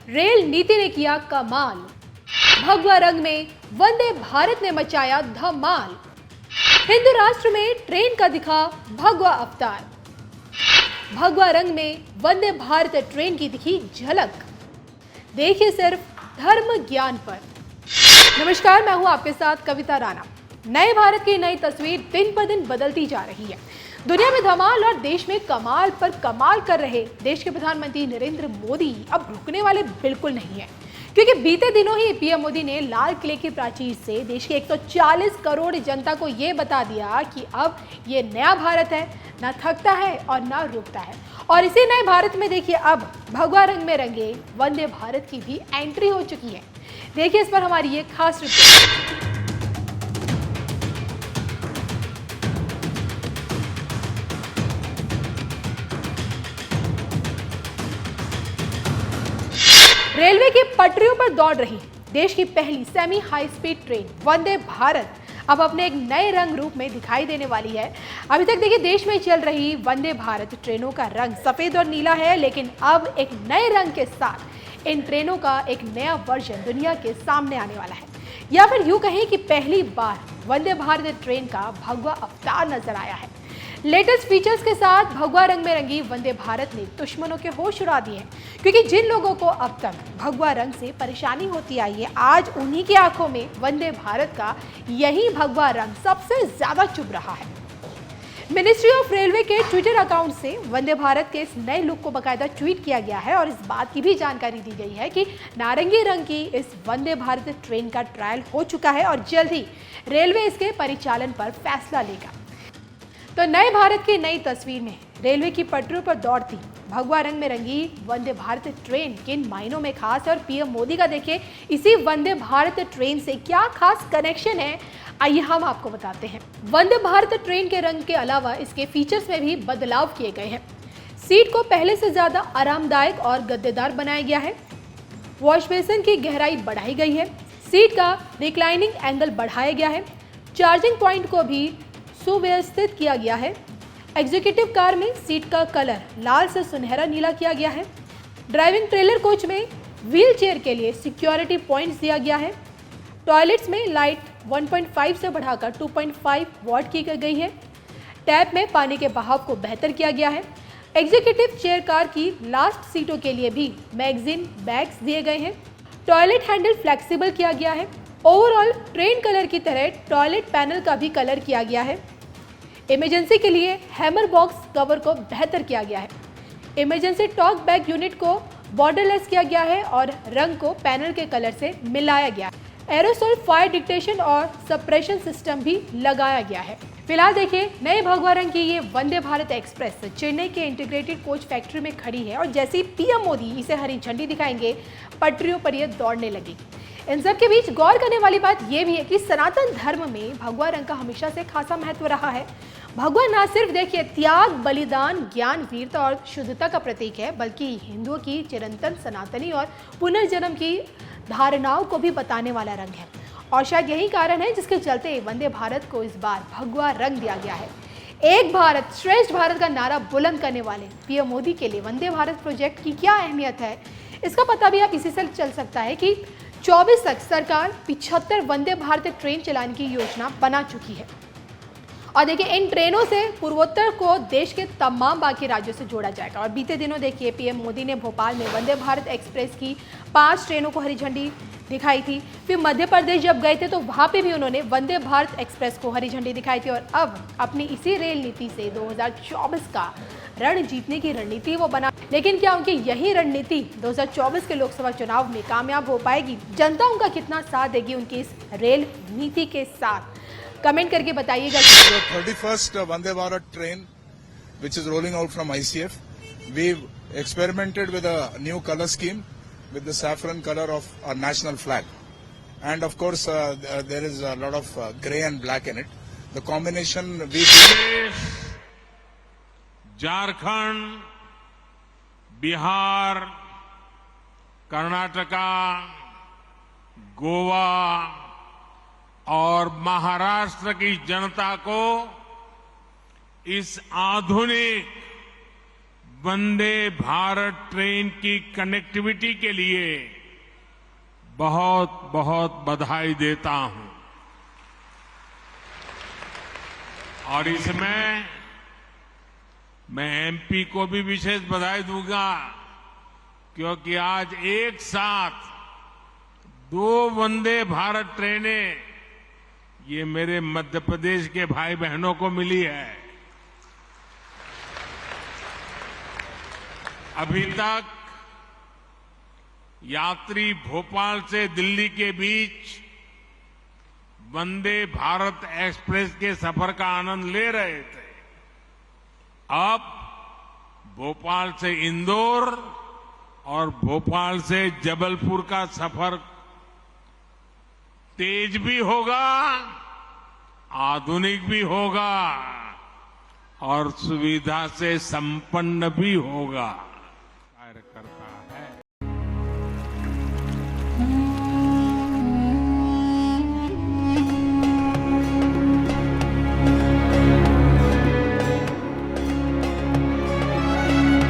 Rail नीति ने किया कमाल। भगवा रंग में वंदे भारत ने मचाया धमाल। हिंदू राष्ट्र में ट्रेन का दिखा भगवा अवतार। भगवा रंग में वंदे भारत ट्रेन की दिखी झलक। देखिए सिर्फ धर्म ज्ञान पर। नमस्कार, मैं हूं आपके साथ कविता राणा। नए भारत की नई तस्वीर दिन पर दिन बदलती जा रही है। दुनिया में धमाल और देश में कमाल पर कमाल कर रहे देश के प्रधानमंत्री नरेंद्र मोदी अब रुकने वाले बिल्कुल नहीं है, क्योंकि बीते दिनों ही पीएम मोदी ने लाल किले की प्राचीर से देश के 140 करोड़ जनता को ये बता दिया कि अब ये नया भारत है, ना थकता है और ना रुकता है। और इसी नए भारत में देखिए अब भगवा रंग में रंगे वंदे भारत की भी एंट्री हो चुकी है। देखिए इस पर हमारी ये खास रिपोर्ट। रेलवे की पटरियों पर दौड़ रही देश की पहली semi high speed train Vande Bharat अब अपने एक नए रंग रूप में दिखाई देने वाली है। अभी तक देखिए देश में चल रही वंदे भारत ट्रेनों का रंग सफेद और नीला है, लेकिन अब एक नए रंग के साथ इन ट्रेनों का एक नया वर्जन दुनिया के सामने आने वाला है। या फिर यूं कहें कि पहली बार वंदे भारत ट्रेन का भगवा अवतार नजर आया है। लेटेस्ट फीचर्स के साथ भगवा रंग में रंगी वंदे भारत ने दुश्मनों के होश उड़ा दिए हैं, क्योंकि जिन लोगों को अब तक भगवा रंग से परेशानी होती आई है, आज उन्हीं की आंखों में वंदे भारत का यही भगवा रंग सबसे ज्यादा चुभ रहा है। मिनिस्ट्री ऑफ रेलवे के ट्विटर अकाउंट से वंदे भारत के इस नए लुक को बाकायदा ट्वीट किया गया है और इस बात की भी जानकारी दी गई है कि नारंगी रंग की इस वंदे भारत ट्रेन का ट्रायल हो चुका है और जल्द ही रेलवे इसके परिचालन पर फैसला लेगा। तो नए भारत की नई तस्वीर में रेलवे की पटरियों पर दौड़ती भगवा रंग में रंगी वंदे भारत ट्रेन किन मायनों में खास है और पीएम मोदी का देखिए इसी वंदे भारत ट्रेन से क्या खास कनेक्शन है, आइए हम आपको बताते हैं। वंदे भारत ट्रेन के रंग के अलावा इसके फीचर्स में भी बदलाव किए गए हैं। सीट को पहले से ज्यादा आरामदायक और गद्देदार बनाया गया है। वॉश बेसिन की गहराई बढ़ाई गई है। सीट का रिक्लाइनिंग एंगल बढ़ाया गया है। चार्जिंग पॉइंट को भी सुव्यवस्थित किया गया है। एग्जीक्यूटिव कार में सीट का कलर लाल से सुनहरा नीला किया गया है। ड्राइविंग ट्रेलर कोच में व्हील चेयर के लिए सिक्योरिटी पॉइंट्स दिया गया है। टॉयलेट्स में लाइट 1.5 से बढ़ाकर 2.5 वॉट की गई है। टैप में पानी के बहाव को बेहतर किया गया है। एग्जीक्यूटिव चेयर कार की लास्ट सीटों के लिए भी मैगजीन बैग्स दिए गए हैं। टॉयलेट हैंडल फ्लेक्सिबल किया गया है। ओवरऑल ट्रेन कलर की तरह टॉयलेट पैनल का भी कलर किया गया है। इमरजेंसी के लिए हैमर बॉक्स कवर को बेहतर किया गया है। इमरजेंसी टॉक बैग यूनिट को बॉर्डरलेस किया गया है और रंग को पैनल के कलर से मिलाया गया है। एरोसोल फायर डिटेक्शन और सप्रेशन सिस्टम भी लगाया गया है। फिलहाल देखिए नए भगवा रंग की ये वंदे भारत एक्सप्रेस चेन्नई के इंटीग्रेटेड कोच फैक्ट्री में खड़ी है और जैसे ही पीएम मोदी इसे हरी झंडी दिखाएंगे पटरियों पर यह दौड़ने लगेगी। इन सब के बीच गौर करने वाली बात यह भी है कि सनातन धर्म में भगवा रंग का हमेशा से खासा महत्व रहा है। भगवा न सिर्फ देखिए त्याग, बलिदान, ज्ञान, वीरता और शुद्धता का प्रतीक है, बल्कि हिंदुओं की चिरंतन सनातनी और पुनर्जन्म की धारणाओं को भी बताने वाला रंग है। और शायद यही कारण है जिसके चलते वंदे भारत को इस बार भगवा रंग दिया गया है। एक भारत श्रेष्ठ भारत का नारा बुलंद करने वाले पीएम मोदी के लिए वंदे भारत प्रोजेक्ट की क्या अहमियत है, इसका पता भी आप इसी से चल सकता है कि 24 तक सरकार 75 वंदे भारत ट्रेन चलाने की योजना बना चुकी है। और देखिए इन ट्रेनों से पूर्वोत्तर को देश के तमाम बाकी राज्यों से जोड़ा जाएगा। और बीते दिनों देखिए पीएम मोदी ने भोपाल में वंदे भारत एक्सप्रेस की 5 ट्रेनों को हरी झंडी दिखाई थी। फिर मध्य प्रदेश जब गए थे तो वहाँ पे भी उन्होंने वंदे भारत एक्सप्रेस को हरी झंडी दिखाई थी। और अब अपनी इसी रेल नीति से 2024 का रण जीतने की रणनीति वो बना। लेकिन क्या उनकी यही रणनीति 2024 के लोकसभा चुनाव में कामयाब हो पाएगी? जनता उनका कितना साथ देगी उनकी इस रेल नीति के साथ? कमेंट करके बताइएगा। 31st Vande Bharat train, which is rolling out from ICF, we've experimented with a new color scheme with the saffron color of our national flag, and of course there is a lot of grey and black in it. The combination we Jharkhand, Bihar, Karnataka, Goa और महाराष्ट्र की जनता को इस आधुनिक Vande Bharat train की connectivity के लिए बहुत बहुत बधाई देता हूं। और इसमें मैं एमपी को भी विशेष बधाई दूंगा, क्योंकि आज एक साथ 2 वंदे भारत ट्रेनें ये मेरे मध्य प्रदेश के भाई बहनों को मिली है। अभी तक यात्री भोपाल से दिल्ली के बीच वंदे भारत एक्सप्रेस के सफर का आनंद ले रहे थे। अब भोपाल से इंदौर और भोपाल से जबलपुर का सफर तेज भी होगा, आधुनिक भी होगा और सुविधा से संपन्न भी होगा।